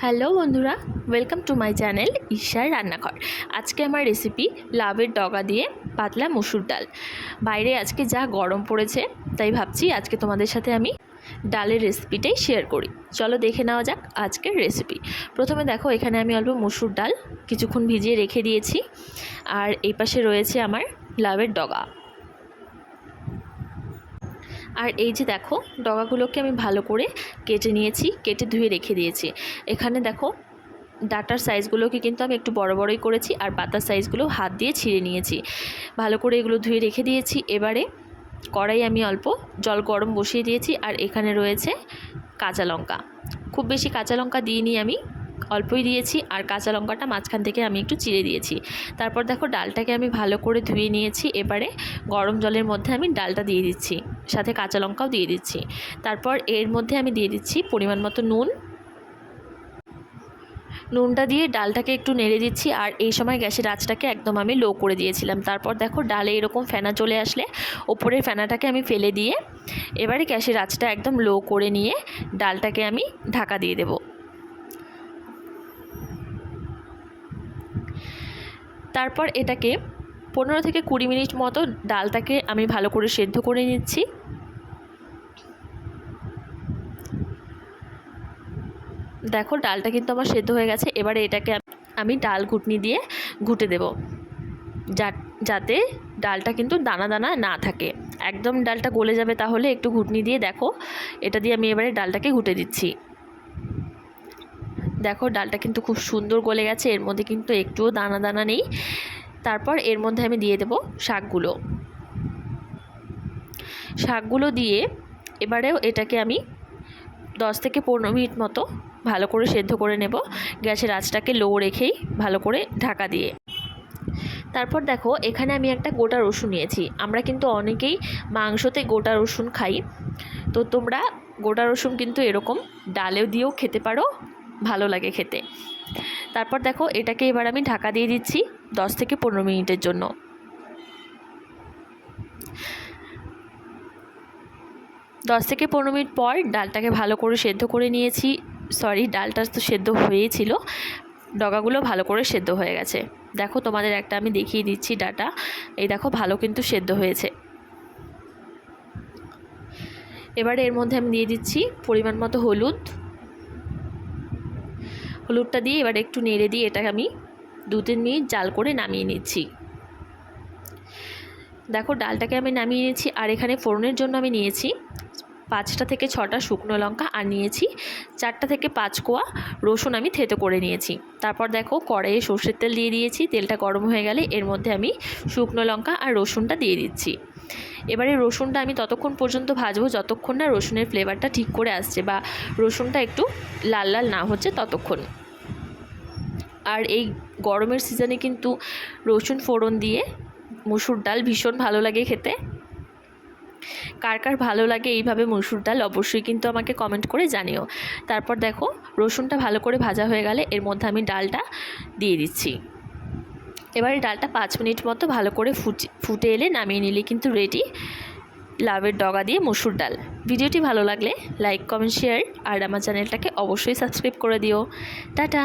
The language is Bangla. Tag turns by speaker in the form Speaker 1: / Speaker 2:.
Speaker 1: হ্যালো বন্ধুরা, ওয়েলকাম টু মাই চ্যানেল ঈশার রান্নাঘর। আজকে আমার রেসিপি লাউয়ের ডগা দিয়ে পাতলা মসুর ডাল। বাইরে আজকে যা গরম পড়েছে, তাই ভাবছি আজকে তোমাদের সাথে আমি ডালের রেসিপিটাই শেয়ার করি। চলো দেখে নেওয়া যাক আজকের রেসিপি। প্রথমে দেখো, এখানে আমি অল্প মসুর ডাল কিছুক্ষণ ভিজিয়ে রেখে দিয়েছি, আর এই পাশে রয়েছে আমার লাউয়ের ডগা। আর এই যে দেখো, ডগাগুলোকে আমি ভালো করে কেটে নিয়েছি, কেটে ধুয়ে রেখে দিয়েছি। এখানে দেখো, ডাটার সাইজগুলোকে কিন্তু আমি একটু বড় বড়ই করেছি, আর পাতার সাইজগুলো হাত দিয়ে ছিঁড়ে নিয়েছি। ভালো করে এগুলো ধুয়ে রেখে দিয়েছি। এবারে কড়াই আমি অল্প জল গরম বসিয়ে দিয়েছি, আর এখানে রয়েছে কাঁচা লঙ্কা। খুব বেশি কাঁচা লঙ্কা দিইনি, আমি অল্পই দিয়েছি, আর কাঁচা লঙ্কাটা মাঝখান থেকে আমি একটু চিড়ে দিয়েছি। তারপর দেখো, ডালটাকে আমি ভালো করে ধুয়ে নিয়েছি। এবারে গরম জলের মধ্যে আমি ডালটা দিয়ে দিচ্ছি, সাথে কাঁচা লঙ্কাও দিয়ে দিচ্ছি। তারপর এর মধ্যে আমি দিয়ে দিচ্ছি পরিমাণ মতো নুনটা দিয়ে ডালটাকে একটু নেড়ে দিচ্ছি। আর এই সময় গ্যাসের আঁচটাকে একদম আমি লো করে দিয়েছিলাম। তারপর দেখো, ডালে এরকম ফেনা চলে আসলে ওপরের ফেনাটাকে আমি ফেলে দিয়ে এবারে গ্যাসের আঁচটা একদম লো করে নিয়ে ডালটাকে আমি ঢাকা দিয়ে দেব। তারপর এটাকে 15 থেকে 20 মিনিট মতো ডালটাকে আমি ভালো করে সেদ্ধ করে নিচ্ছি। দেখো, ডালটা কিন্তু আমার সেদ্ধ হয়ে গেছে। এবারে এটাকে আমি ডাল ঘুটনি দিয়ে ঘুটে দেব, যাতে ডালটা কিন্তু দানা দানা না থাকে। একদম ডালটা গলে যাবে, তাহলে একটু ঘুটনি দিয়ে দেখো, এটা দিয়ে আমি এবারে ডালটাকে ঘুটে দিচ্ছি। দেখো, ডালটা কিন্তু খুব সুন্দর গলে গেছে, এর মধ্যে কিন্তু একটুও দানা দানা নেই। তারপর এর মধ্যে আমি দিয়ে দেব শাকগুলো দিয়ে এবারেও এটাকে আমি 10 থেকে 15 মিনিট মতো ভালো করে সেদ্ধ করে নেব, গ্যাসের আঁচটাকে লো রেখেই ভালো করে ঢাকা দিয়ে। তারপর দেখো, এখানে আমি একটা গোটা রসুন নিয়েছি। আমরা কিন্তু অনেকেই মাংসতে গোটা রসুন খাই, তো তোমরা গোটা রসুন কিন্তু এরকম ডালেও দিয়েও খেতে পারো, ভালো লাগে খেতে। তারপর দেখো, এটাকে এবার আমি ঢাকা দিয়ে দিচ্ছি 10 থেকে 15 মিনিটের জন্য। 10 থেকে 15 মিনিট পর ডালটাকে ভালো করে সেদ্ধ করে নিয়েছি। ডালটা তো সেদ্ধ হয়েছিল, ডগাগুলো ভালো করে সেদ্ধ হয়ে গেছে। দেখো, তোমাদের একটা আমি দেখিয়ে দিচ্ছি ডাটা। এই দেখো, ভালো কিন্তু সেদ্ধ হয়েছে। এবারে এর মধ্যে আমি দিয়ে দিচ্ছি পরিমাণ মতো হলুদটা দিয়ে এবার একটু নেড়ে দিয়ে এটাকে আমি 2-3 মিনিট জাল করে নামিয়ে নিচ্ছি। দেখো, ডালটাকে আমি নামিয়ে নিয়েছি। আর এখানে ফোড়নের জন্য আমি নিয়েছি 5টা থেকে 6টা শুকনো লঙ্কা, আর নিয়েছি 4টা থেকে 5 কোয়া রসুন আমি থেতো করে নিয়েছি। তারপর দেখো, কড়াইয়ে সর্ষের তেল দিয়ে দিয়েছি। তেলটা গরম হয়ে গেলে এর মধ্যে আমি শুকনো লঙ্কা আর রসুনটা দিয়ে দিচ্ছি। এবারে রসুনটা আমি ততক্ষণ পর্যন্ত ভাজবো যতক্ষণ না রসুনের ফ্লেভারটা ঠিক করে আসছে, বা রসুনটা একটু লাল লাল না হচ্ছে ততক্ষণ। আর এই গরমের সিজনে কিন্তু রসুন ফোড়ন দিয়ে মসুর ডাল ভীষণ ভালো লাগে খেতে। কার কার ভালো লাগে এইভাবে মসুর ডাল, অবশ্যই কিন্তু আমাকে কমেন্ট করে জানিও। তারপর দেখো, রসুনটা ভালো করে ভাজা হয়ে গেলে এর মধ্যে আমি ডালটা দিয়ে দিচ্ছি। এবারে ডালটা 5 মিনিট মতো ভালো করে ফুটে এলে নামিয়ে নিলে কিন্তু রেডি লাউয়ের ডগা দিয়ে মসুর ডাল। ভিডিওটি ভালো লাগলে লাইক, কমেন্ট, শেয়ার, আর আমার চ্যানেলটাকে অবশ্যই সাবস্ক্রাইব করে দিও। টাটা।